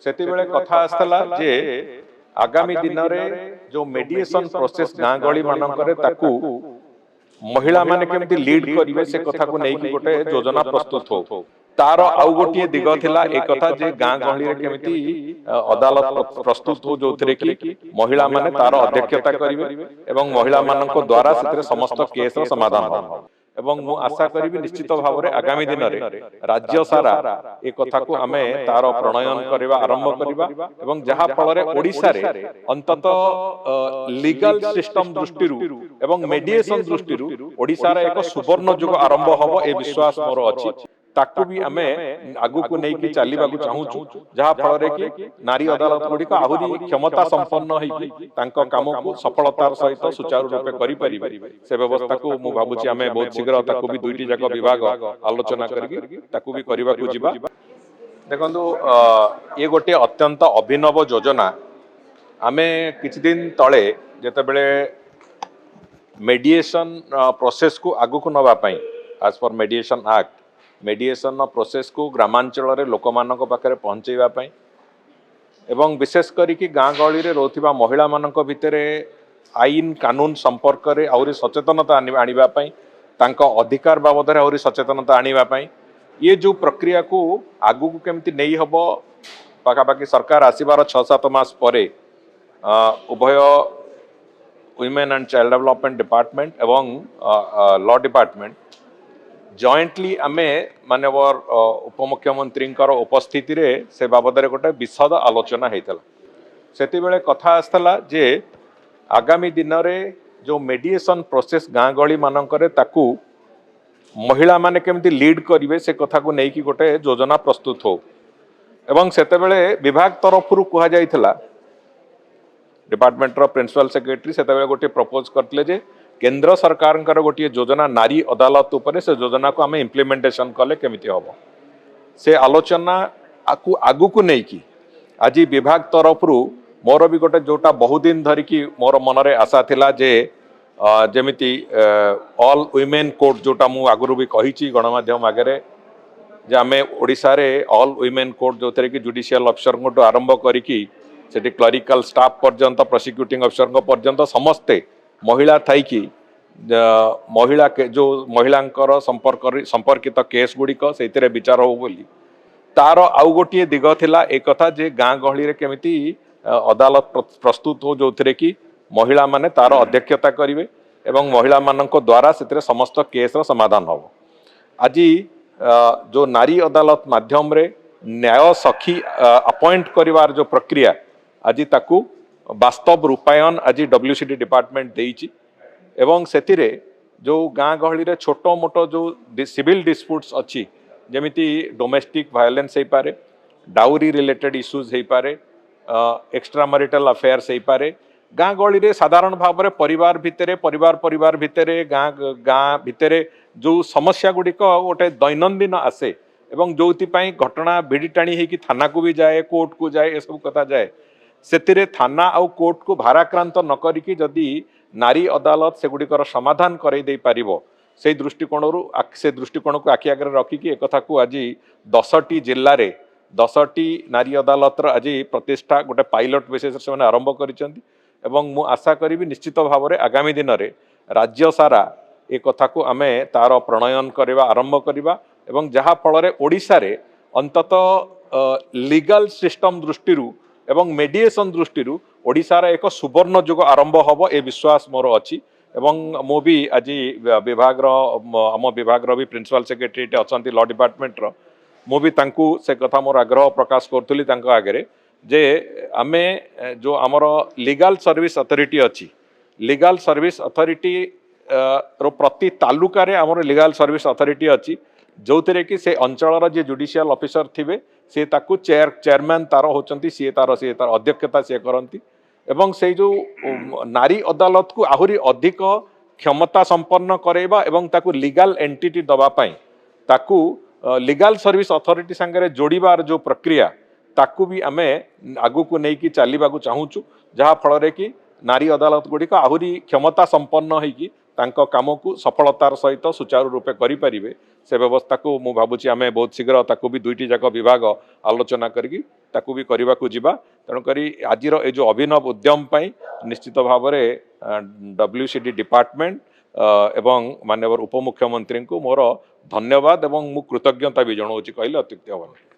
सेतिबेले कथा आस्तला जे आगामी दिन में जो मेडिएशन प्रोसेस गाँ गली मानकरे ताकू महिला माने केमती लीड करिवे से कथा को नै कि गोटे योजना प्रस्तुत हो तार आउ गोटे दिग थिला एक कथा जे गाँ गहली रे केमती अदालत प्रस्तुत हो जोथरे कि महिला माने तार अध्यक्षता करिवे एवं महिला मानक द्वारा सेतरे समस्त केस रो समाधान हो एवं मु आशा करी निश्चित भाव में आगामी दिन में राज्य सारा एक कथा को आमे तार प्रणयन करवा आरंभ करवा एवं जहा फल ओडिशा रे अंतत लीगल सिस्टम दृष्टि एवं मेडिएशन दृष्टि ओडिशा रे एक सुवर्ण युग आरंभ हबो ए विश्वास मोर अछि ताकू भी आमे आगु को नै कि चालीबा को चाहूछु जहा फल रे कि नारी अदालत गुडी को आहुरी क्षमता संपन्न होई कि तांको काम को सफलतार सहित सुचारू रूपे करि परिबे से व्यवस्था को मु भाबुची आमे बहुत शीघ्र ताकू भी दुईटी जाक विभाग आलोचना करके ताकू भी करबा को जिबा देखंतु ये गोटे अत्यंत अभिनव योजना आमे किछि दिन तळे जेते बेले मेडिएशन प्रोसेस को आगु को नबा पई एज पर मेडिएशन एक्ट मेडिएशन प्रोसेस को ग्रामांचल रे लोक मानक पाखरे पहुंचेबा पई एवं विशेष करी कि गाँ गहली रे रोथिबा महिला मानक भितरे आईन कानून संपर्क रे आउरी सचेतनता आनिबा पई तांका अधिकार बाबद रे आउरी सचेतनता आनिबा पई ये जो प्रक्रिया को आगु को केमती नै हबो पाखापाखि सरकार आसीबार 6-7 मास परे उभय women and child development department एवं लॉ डिपार्टमेंट जॉइंटली आमे मानवर उपमुख्यमंत्री उपस्थिति रे से बाबद रे गोटे विशद आलोचना हेतला सेति बेले कथा आस्तला जे आगामी दिन रे जो मेडिएशन प्रोसेस गाँ गली मानकरे ताकू महिला माने केमती लीड करिवे से कथा को नै कि गोटे योजना प्रस्तुत हो एवं सेते बेले विभाग तरफ रु कहा जाइथला डिपार्टमेंट रो प्रिंसिपल सेक्रेटरी सेते बेले गोटे प्रपोज करतले जे केंद्र सरकार गोटे योजना नारी अदालत उपरे से योजना को आमे इम्प्लीमेंटेशन कले केमिति हबो से आलोचना आगु को नै कि आज विभाग तरफ रु मोर भी गोटे जोटा बहुत दिन धरी कि मोर मन रे आशा थिला जे जेमिति ऑल वुमेन कोर्ट जोटा मु आगुरु भी कहिछि गणमाध्यम आगे जे आमे ओडिशा रे ऑल वुमेन कोर्ट जोथरे कि जुडिशियल अफिसर को आरंभ करी कि सेठी क्लरिकल स्टाफ पर्यंत प्रोसिक्यूटिंग अफिसर पर्यंत समस्ते महिला थाई कि महिला के जो महिलांकर संपर्कित केस गुड़िक से विचार हो बोली तार आउ गोटे दिग थिला एक कथा जे गाँ गहली रे केमिति अदालत प्रस्तुत हो जो कि महिला माने तार अध्यक्षता करिवे एवं महिला मानक द्वारा से समस्त केस रो समाधान हो आज जो नारी अदालत माध्यम रे न्याय सखी अपॉइंट करिवार जो प्रक्रिया आज ताकू वास्तव रूपायन आज डब्ल्यूसीडी डिपार्टमेंट देइछि एवं सेतिरे जो गाँ गहली रे छोटो मोटो जो सिविल डिस्प्यूट्स अच्छी जेमिति डोमेस्टिक वायलेंस हो पारे डाउरी रिलेटेड इश्यूज हो पारे एक्स्ट्रा मैरिटल अफेयर्स हो पारे गाँ गहली रे साधारण भाव में परिवार भितरे गाँ भितरे जो समस्या गुड़िक गोटे दैनंदिन आसे एवं जो घटना भिड़ी टाणी होगी थाना को भी जाए कोर्ट को जाए ये सब कथा जाए से थाना आउ कोर्ट को भाराक्रांत न करिकी जदि नारी अदालत से गुड़िकर समाधान करई दे पारिबो से दृष्टिकोण को आखि आगे रखिकी एक कथा को आज 10टी जिल्ला रे 10टी नारी अदालत आज प्रतिष्ठा गोटे पायलट बेसिस से आरंभ करिसेंती एवं मु आशा करी निश्चित भाव में आगामी दिन में राज्य सारा एक कथा को आमे तार प्रणयन करवा आरंभ करवा एवं जहा फल ओडिशा रे अंतत लीगल सिस्टम दृष्टि एवं मेडिएशन दृष्टि ओडिशा रे एक सुवर्ण युग आरंभ हबो ए विश्वास मोर अछि एवं मो भी आज विभाग आम विभाग भी प्रिंसिपल सेक्रेटरी अच्छा लॉ डिपार्टमेंट मु भी तांकु से कथा मोर आग्रह प्रकाश करुली आगे जे आमे जो आमर लीगल सर्विस अथॉरिटी अच्छी लीगल सर्विस अथॉरिटी रो प्रति तालुका रे आमर लीगल सर्विस अथॉरिटी अच्छी जो थे कि से अंचल जी जुडिशियल ऑफिसर थिबे से ताकू चेयरमैन तार होचंती सी तार अध्यक्षता सी करती एवं से जो नारी अदालत को आहुरी अधिक क्षमता संपन्न करेबा एवं ताकू लीगल एंटिटी दबा पाई ताकू लीगल सर्विस अथॉरिटी संगे जोड़ीबार जो प्रक्रिया ताकू भी आमे आगु को नहीं चलवा चाहूँ जहाँ फल कि नारी अदालत गुड़िक आहुरी क्षमता संपन्न होगी तांको काम को सफलतार सहित सुचारू रूपे करें से व्यवस्था को मु भावुची आम बहुत शीघ्र ताकू भी दुईटी जाक विभाग आलोचना करी ताकू भी करने को जीवा तेणुक आज ये जो अभिनव उद्यम पाई निश्चित भाव में WCD डिपार्टमेंट एवं माननीय उपमुख्यमंत्री को मोर धन्यवाद एवं मु कृतज्ञता भी जनाऊँ कहले अत्युक्ति हेबनी।